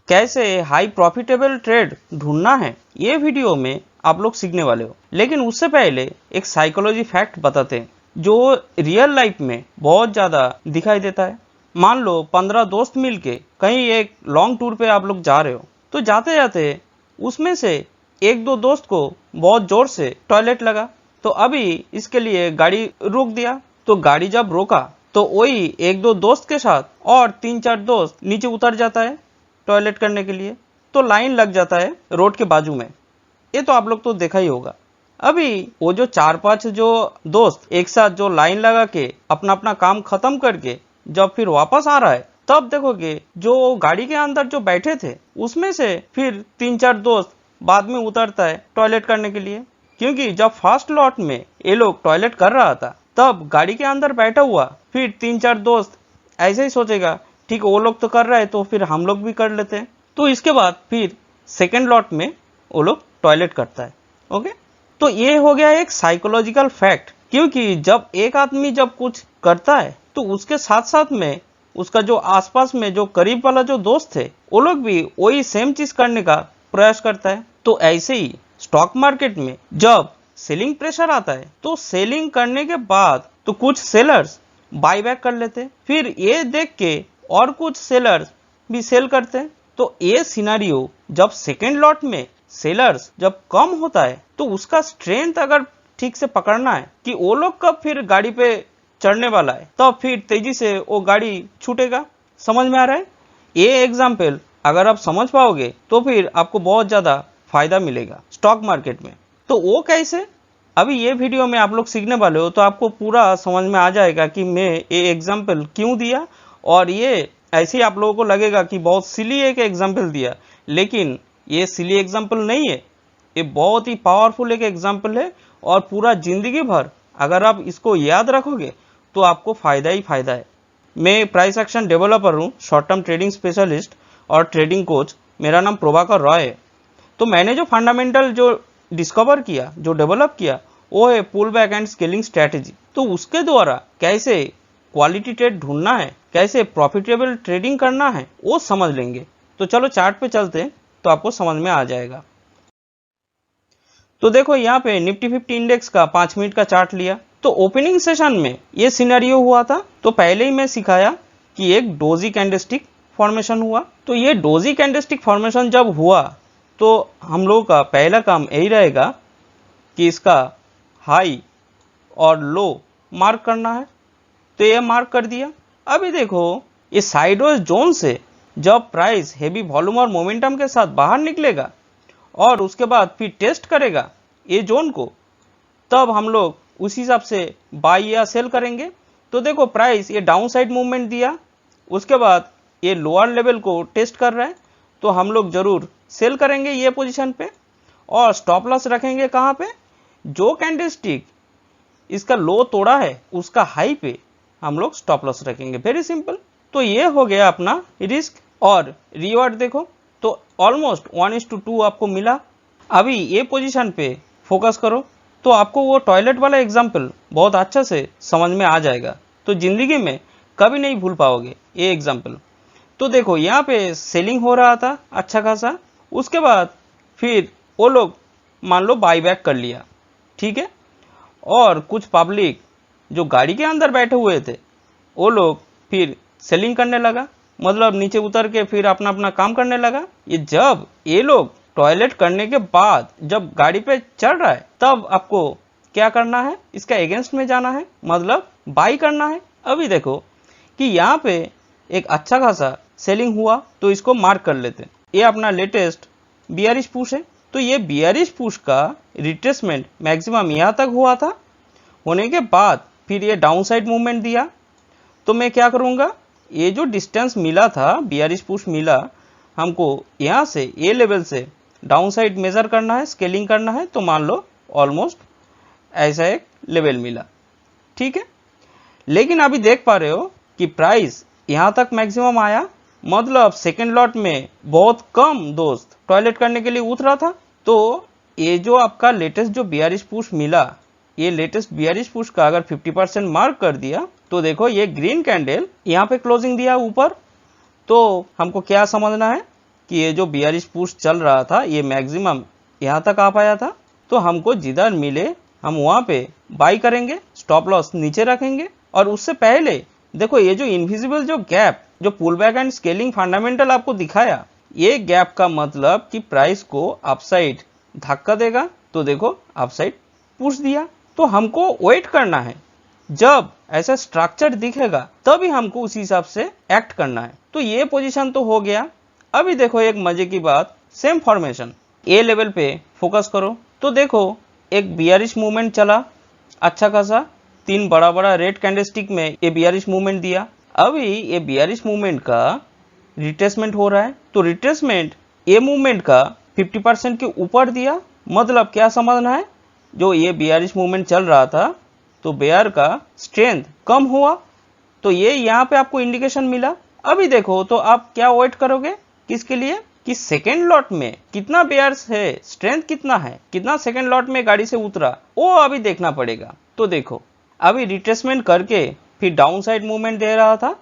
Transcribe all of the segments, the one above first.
कैसे high profitable trade ढूंढना है, ये वीडियो में आप लोग सीखने वाले हो। लेकिन उससे पहले एक साइकोलॉजी फैक्ट बताते हैं जो रियल लाइफ में बहुत ज़्यादा दिखाई देता है। मान लो 15 दोस्त मिलके कहीं एक लॉन्ग टूर पे आप लोग जा रहे हो, तो जाते जाते उसमें से एक दो दोस्त को बहुत जोर से टॉयलेट लगा, तो अभी इसके लिए गाड़ी रोक दिया। तो गाड़ी जब रोका तो वही एक दो दोस्त के साथ और 3-4 दोस्त नीचे उतर जाता है टॉयलेट करने के लिए, तो लाइन लग जाता है रोड के बाजू में। ये तो आप लोग तो देखा ही होगा। अभी वो जो 4-5 जो दोस्त एक साथ जो लाइन लगा के अपना अपना काम खत्म करके जब फिर वापस आ रहा है, तब देखोगे जो गाड़ी के अंदर जो बैठे थे उसमें से फिर 3-4 दोस्त बाद में उतरता है टॉयलेट करने के लिए। क्योंकि जब फर्स्ट लॉट में ये लोग टॉयलेट कर रहा था, तब गाड़ी के अंदर बैठा हुआ फिर 3-4 दोस्त ऐसे ही सोचेगा, ठीक है वो लोग तो कर रहा है तो फिर हम लोग भी कर लेते हैं। तो इसके बाद फिर सेकेंड लॉट में वो लोग टॉयलेट करता है। ओके, तो ये हो गया एक साइकोलॉजिकल फैक्ट। क्योंकि जब एक आदमी जब कुछ करता है तो उसके साथ साथ में उसका जो आसपास में जो करीब वाला जो दोस्त है वो लोग भी वही सेम चीज करने का प्रयास करता है। तो ऐसे ही स्टॉक मार्केट में जब सेलिंग प्रेशर आता है तो सेलिंग करने के बाद तो कुछ सेलर्स बाय बैक कर लेते हैं, फिर ये देख के और कुछ सेलर्स भी सेल करते हैं। तो ये सिनारियो जब सेकेंड लॉट में सेलर्स जब कम होता है तो उसका स्ट्रेंथ अगर ठीक से पकड़ना है कि वो लोग कब फिर गाड़ी पे चढ़ने वाला है, तब फिर तेजी से वो गाड़ी छूटेगा। समझ में आ रहा है? ये एग्जाम्पल अगर आप समझ पाओगे तो फिर आपको बहुत ज्यादा फायदा मिलेगा स्टॉक मार्केट में। तो वो कैसे, अभी ये वीडियो में आप लोग सीखने वाले हो, तो आपको पूरा समझ में आ जाएगा कि मैं ये एग्जाम्पल क्यों दिया। और ये ऐसे ही आप लोगों को लगेगा कि बहुत सिली एक एग्जाम्पल दिया, लेकिन ये सिली एग्जाम्पल नहीं है, ये बहुत ही पावरफुल एक एग्जाम्पल है। और पूरा जिंदगी भर अगर आप इसको याद रखोगे तो आपको फायदा ही फायदा है। मैं प्राइस एक्शन डेवलपर हूँ, शॉर्ट टर्म ट्रेडिंग स्पेशलिस्ट और ट्रेडिंग कोच। मेरा नाम प्रभाकर रॉय है। तो मैंने जो फंडामेंटल जो डिस्कवर किया, जो डेवलप किया, वो है pull back and scaling strategy. तो उसके द्वारा कैसे क्वालिटी ट्रेड ढूंढना है, कैसे प्रॉफिटेबल ट्रेडिंग करना है, वो समझ लेंगे। तो चलो चार्ट पे चलते हैं तो आपको समझ में आ जाएगा। तो देखो यहाँ पे निफ्टी 50 इंडेक्स का 5 मिनट का चार्ट लिया, तो ओपनिंग सेशन में ये सिनेरियो हुआ था। तो पहले ही मैं सिखाया कि एक डोजी कैंडलस्टिक फॉर्मेशन हुआ। तो ये डोजी कैंडलस्टिक फॉर्मेशन जब हुआ तो हम लोगों का पहला काम यही रहेगा कि इसका हाई और लो मार्क करना है। तो ये मार्क कर दिया। अभी देखो ये साइडवेज जोन से जब प्राइस हेवी वॉल्यूम और मोमेंटम के साथ बाहर निकलेगा और उसके बाद फिर टेस्ट करेगा ये जोन को, तब हम लोग उस हिसाब से बाई या सेल करेंगे। तो देखो प्राइस ये डाउन साइड मूवमेंट दिया, उसके बाद ये लोअर लेवल को टेस्ट कर रहा है, तो हम लोग जरूर सेल करेंगे ये पोजीशन पे। और स्टॉप लॉस रखेंगे कहाँ पे, जो कैंडलस्टिक इसका लो तोड़ा है उसका हाई पे हम लोग स्टॉप लॉस रखेंगे। Very simple. तो ये हो गया अपना रिस्क और रिवॉर्ड। देखो तो ऑलमोस्ट 1:2 आपको मिला। अभी ये पोजीशन पे फोकस करो तो आपको वो टॉयलेट वाला एग्जाम्पल बहुत अच्छा से समझ में आ जाएगा। तो जिंदगी में कभी नहीं भूल पाओगे ये एग्जाम्पल। तो देखो यहाँ पे सेलिंग हो रहा था अच्छा खासा, उसके बाद फिर वो लोग मान लो बाई बैक कर लिया, ठीक है। और कुछ पब्लिक जो गाड़ी के अंदर बैठे हुए थे वो लोग फिर सेलिंग करने लगा, मतलब नीचे उतर के फिर अपना अपना काम करने लगा। ये जब ये लोग टॉयलेट करने के बाद जब गाड़ी पे चढ़ रहा है, तब आपको क्या करना है, इसका अगेंस्ट में जाना है, मतलब बाई करना है। अभी देखो कि यहाँ पे एक अच्छा खासा सेलिंग हुआ, तो इसको मार्क कर लेते हैं। ये अपना लेटेस्ट बियरिश पुश है। तो ये बियरिश पुश का रिट्रेसमेंट मैक्सिमम यहाँ तक हुआ था, होने के बाद फिर ये डाउन साइड मूवमेंट दिया। तो मैं क्या करूँगा, ये जो डिस्टेंस मिला था, बियरिश पुश मिला हमको, यहाँ से ये लेवल से डाउन साइड मेजर करना है, स्केलिंग करना है। तो मान लो ऑलमोस्ट ऐसा एक लेवल मिला, ठीक है। लेकिन अभी देख पा रहे हो कि प्राइस यहाँ तक मैक्सिमम आया, मतलब सेकेंड लॉट में बहुत कम दोस्त टॉयलेट करने के लिए उतरा था। तो ये जो आपका लेटेस्ट जो बियरिश पुश मिला, ये लेटेस्ट बियरिश पुश का अगर 50% मार्क कर दिया, तो देखो ये ग्रीन कैंडल यहाँ पे क्लोजिंग दिया ऊपर। तो हमको क्या समझना है कि ये जो बियरिश पुश चल रहा था ये मैक्सिमम यहाँ तक आ पाया था, तो हमको जिधर मिले हम वहाँ पे बाई करेंगे, स्टॉप लॉस नीचे रखेंगे। और उससे पहले देखो ये जो इनविजिबल जो गैप जो pull back and scaling fundamental आपको दिखाया, ये गैप का मतलब कि प्राइस को अपसाइड धक्का देगा, तो देखो अपसाइड पुश दिया। तो हमको वेट करना है, जब ऐसा स्ट्रक्चर दिखेगा तभी हमको उसी हिसाब से एक्ट करना है। तो ये पोजीशन तो हो गया। अभी देखो एक मजे की बात, सेम फॉर्मेशन ए लेवल पे फोकस करो, तो देखो एक बियरिश मूवमेंट चला अच्छा खासा, 3 बड़ा बड़ा रेड कैंडलस्टिक में ये बियरिश मूवमेंट दिया। अभी ये बियरिश मूवमेंट का रिट्रेसमेंट हो रहा है, तो रिट्रेसमेंट ये मूवमेंट का 50% के ऊपर दिया, मतलब क्या समझना है, जो ये बियरिश मूवमेंट चल रहा था तो बेयर का स्ट्रेंथ कम हुआ, तो ये यहाँ पे आपको इंडिकेशन मिला। अभी देखो तो आप क्या वेट करोगे किसके लिए, कि सेकेंड लॉट में कितना बेयर्स है, स्ट्रेंथ कितना है, कितना सेकेंड लॉट में गाड़ी से उतरा, वो अभी देखना पड़ेगा। तो देखो अभी रिट्रेसमेंट करके फिर डाउन साइड मूवमेंट दे रहा था,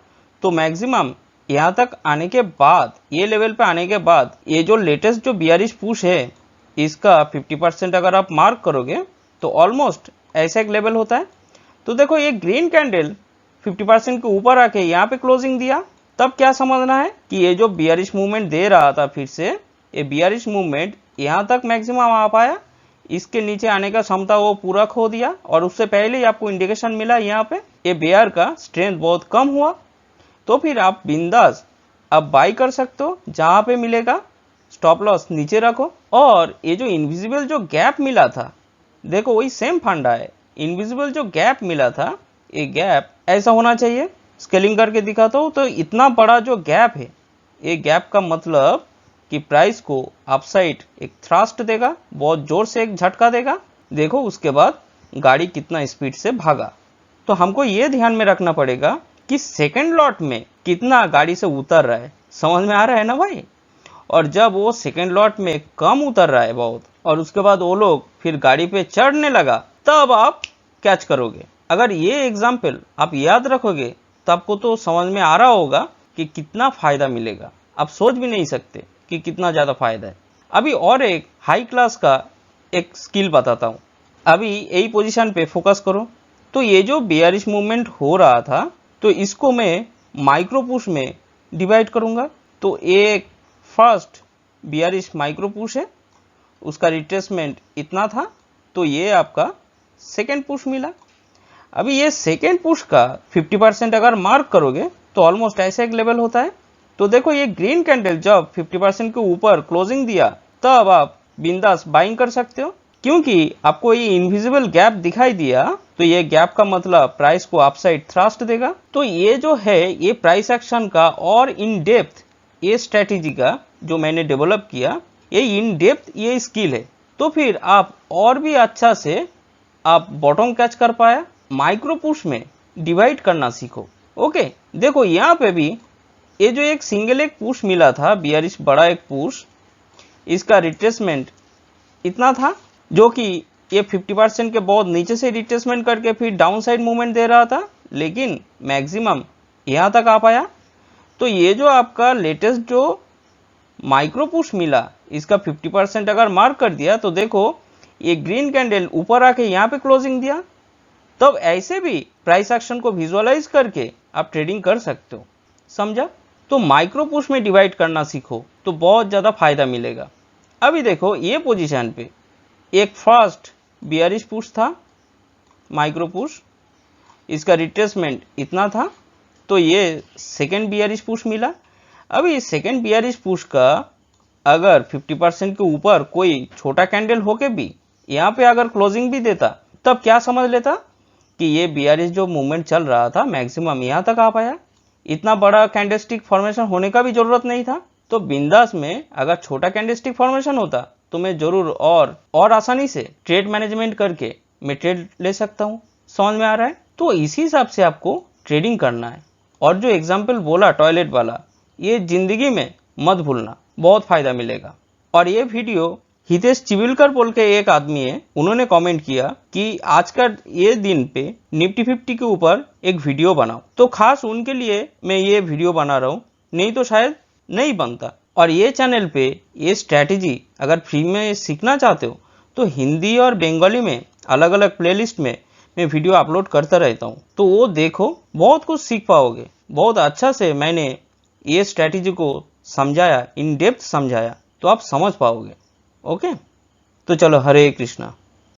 तो मैक्सिमम यहाँ तक आने के बाद, ये लेवल पे आने के बाद, ये जो लेटेस्ट जो बियरिश पुश है इसका 50% अगर आप मार्क करोगे तो ऑलमोस्ट ऐसा एक लेवल होता है। तो देखो ये ग्रीन कैंडल 50% के ऊपर आके यहाँ पे क्लोजिंग दिया, तब क्या समझना है कि ये जो बियरिश मूवमेंट दे रहा था फिर से, ये बियरिश मूवमेंट यहाँ तक मैक्सिमम आ पाया, इसके नीचे आने का क्षमता वो पूरा खो दिया। और उससे पहले ही आपको इंडिकेशन मिला यहाँ पे ये बेयर का स्ट्रेंथ बहुत कम हुआ, तो फिर आप बिंदास अब बाई कर सकते हो, जहाँ पे मिलेगा स्टॉप लॉस नीचे रखो। और ये जो इनविजिबल जो गैप मिला था, देखो वही सेम फंडा है, इनविजिबल जो गैप मिला था ये गैप ऐसा होना चाहिए, स्केलिंग करके दिखाता हूँ तो इतना बड़ा जो गैप है, ये गैप का मतलब कि प्राइस को अपसाइड एक थ्रस्ट देगा, बहुत जोर से एक झटका देगा। देखो उसके बाद गाड़ी कितना स्पीड से भागा, तो हमको ये ध्यान में रखना पड़ेगा कि सेकेंड लॉट में कितना गाड़ी से उतर रहा है, समझ में आ रहा है ना भाई। और जब वो सेकेंड लॉट में कम उतर रहा है बहुत, और उसके बाद वो लोग फिर गाड़ी पे चढ़ने लगा, तब आप कैच करोगे। अगर ये एग्जाम्पल आप याद रखोगे तो आपको तो समझ में आ रहा होगा कि कितना फायदा मिलेगा, आप सोच भी नहीं सकते कि कितना ज़्यादा फायदा है। अभी और एक हाई क्लास का एक स्किल बताता हूँ, अभी यही पोजीशन पे फोकस करो। तो ये जो बेयरिश मूवमेंट हो रहा था, तो इसको मैं माइक्रो पुश में डिवाइड करूँगा। तो एक फर्स्ट बेयरिश माइक्रो पुश है, उसका रिट्रेसमेंट इतना था, तो ये आपका सेकेंड पुश मिला। अभी ये सेकेंड पुश का 50% अगर मार्क करोगे तो ऑलमोस्ट ऐसा एक लेवल होता है। तो देखो ये ग्रीन कैंडल जब 50% के ऊपर क्लोजिंग दिया, तब आप बिंदास बाइंग कर सकते हो, क्योंकि आपको ये इनविजिबल गैप दिखाई दिया, तो ये गैप का मतलब प्राइस को अपसाइड थ्रस्ट देगा। तो ये जो है ये प्राइस एक्शन का और इन डेप्थ ये स्ट्रेटेजी का जो मैंने डेवलप किया, ये इन डेप्थ ये स्किल है। तो फिर आप और भी अच्छा से आप बॉटम कैच कर पाया, माइक्रो पुश में डिवाइड करना सीखो। ओके, देखो यहाँ पे भी ये जो एक सिंगल एक पुश मिला था, बियरिश बड़ा एक पुश, इसका रिट्रेसमेंट इतना था, जो कि ये 50% के बहुत नीचे से रिट्रेसमेंट करके फिर डाउन साइड मूवमेंट दे रहा था, लेकिन मैक्सिमम यहाँ तक आ पाया। तो ये जो आपका लेटेस्ट जो माइक्रो पुश मिला, इसका 50% अगर मार्क कर दिया, तो देखो ये ग्रीन कैंडल ऊपर आके यहाँ पे क्लोजिंग दिया, तब ऐसे भी प्राइस एक्शन को विजुअलाइज करके आप ट्रेडिंग कर सकते हो, समझा। तो माइक्रो पुश में डिवाइड करना सीखो तो बहुत ज़्यादा फायदा मिलेगा। अभी देखो ये पोजीशन पे एक फर्स्ट बियरिश पुश था, माइक्रो पुश, इसका रिट्रेसमेंट इतना था, तो ये सेकेंड बियरिश पुश मिला। अभी सेकेंड बियरिश पुश का अगर 50% के ऊपर कोई छोटा कैंडल होके भी यहाँ पे अगर क्लोजिंग भी देता, तब क्या समझ लेता कि ये बियरिश जो मूवमेंट चल रहा था मैक्सिमम यहाँ तक आ पाया, इतना बड़ा कैंडलस्टिक फॉर्मेशन होने का भी जरूरत नहीं था। तो बिंदास में अगर छोटा कैंडलस्टिक फॉर्मेशन होता तो मैं जरूर और आसानी से ट्रेड मैनेजमेंट करके मैं ट्रेड ले सकता हूँ, समझ में आ रहा है। तो इसी हिसाब से आपको ट्रेडिंग करना है। और जो एग्जाम्पल बोला टॉयलेट वाला, ये जिंदगी में मत भूलना, बहुत फायदा मिलेगा। और ये वीडियो हितेश चिविलकर बोल के एक आदमी है, उन्होंने कमेंट किया कि आज का ये दिन पे निफ्टी 50 के ऊपर एक वीडियो बनाओ, तो खास उनके लिए मैं ये वीडियो बना रहा हूँ, नहीं तो शायद नहीं बनता। और ये चैनल पे ये स्ट्रैटेजी अगर फ्री में सीखना चाहते हो तो हिंदी और बंगाली में अलग अलग प्लेलिस्ट में मैं वीडियो अपलोड करता रहता हूँ, तो वो देखो, बहुत कुछ सीख पाओगे। बहुत अच्छा से मैंने ये स्ट्रैटेजी को समझाया, इन डेप्थ समझाया, तो आप समझ पाओगे। ओके, तो चलो, हरे कृष्णा।